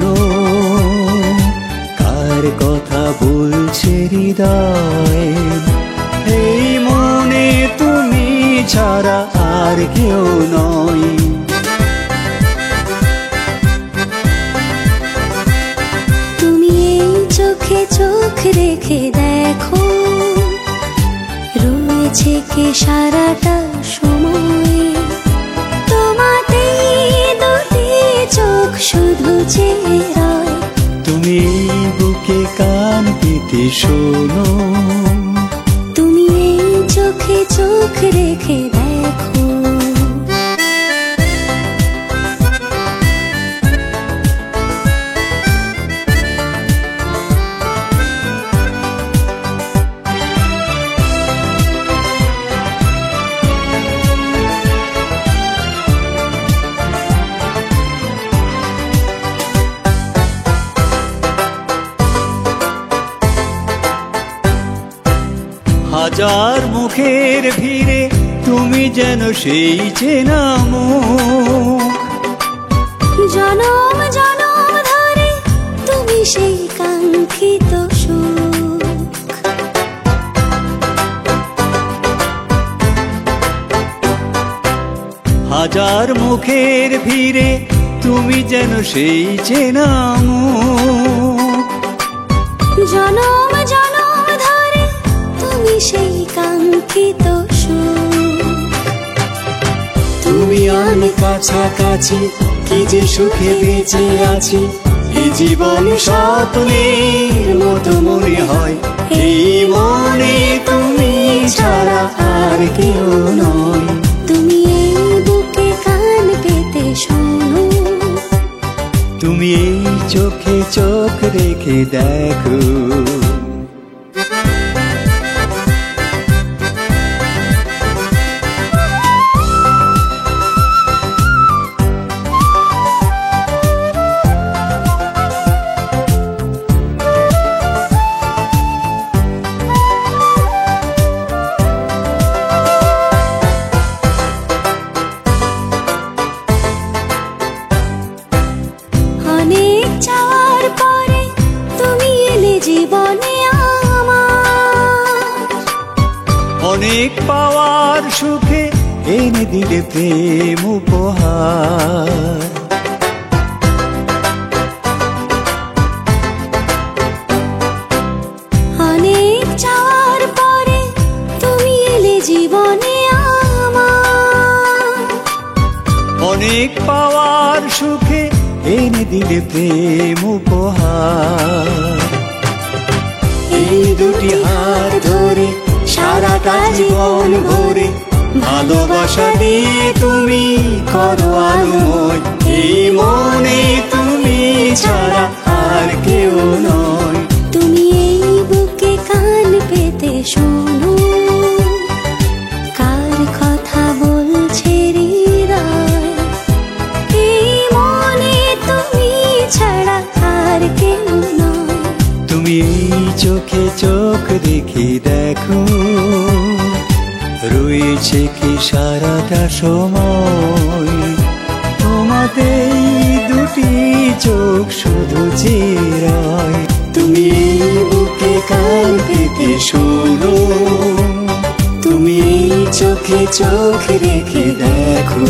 শোনো, কার কথা বলছে হৃদয়। এই মনে তুমি ছাড়া আর কেউ নয়। তুমি এই চোখে চোখ রেখে দেখো, রয়েছে কে সারাটা সময়। তোমাতেই দুটি চোখ শুধু চেয়ে রয়। তুমি বুকে কান পেতে শোনো, তুমি এই চোখে চোখ রেখে দেখো। হাজার মুখের ভিড়ে তুমি যেন সেই চেনা মুখ। জনম জনম ধরে তুমি সেই কাঙ্ক্ষিত সুখ। হাজার মুখের ভিড়ে তুমি যেন সেই চেনা মুখ। জনম জনম ধরে তুমি সেই কাঙ্ক্ষিত সুখ। তুমি আমি কাছাকাছি, কি যে সুখে বেঁচে আছি। এই জীবন স্বপ্নের মতো মনে হয়। এই মনে তুমি ছাড়া আর কেউ নয়। তুমি এই বুকে কান পেতে শোনো, তুমি এই চোখে চোখ রেখে দেখো। অনেক চাওয়ার পরে তুমি এলে জীবনে আমার। অনেক পাওয়ার সুখে এনে দিলে প্রেম উপহার। অনেক চাওয়ার পরে তুমি এলে জীবনে আমার। অনেক পাওয়ার সুখে এনে দিলে প্রেম উপহার। এই দুটি হাত ধরে সারাটা জীবন ভরে ভালোবাসা দিয়ে তুমি করো আলোময়। এই মনে তুমি ছাড়া আর কেউ নয়। তুমি এই বুকে কান পেতে শোনো, কার কথা বলছে হৃদয়। এই মনে তুমি ছাড়া আর কেউ নয়। তুমি এই চোখে চোখ রেখে দেখো, রয়েছে কি সারাটা সময়। তোমাতেই দুটি চোখ শুধু চেয়ে রয়। তুমি এই বুকে কান পেতে শোনো, তুমি এই চোখে চোখ রেখে দেখো।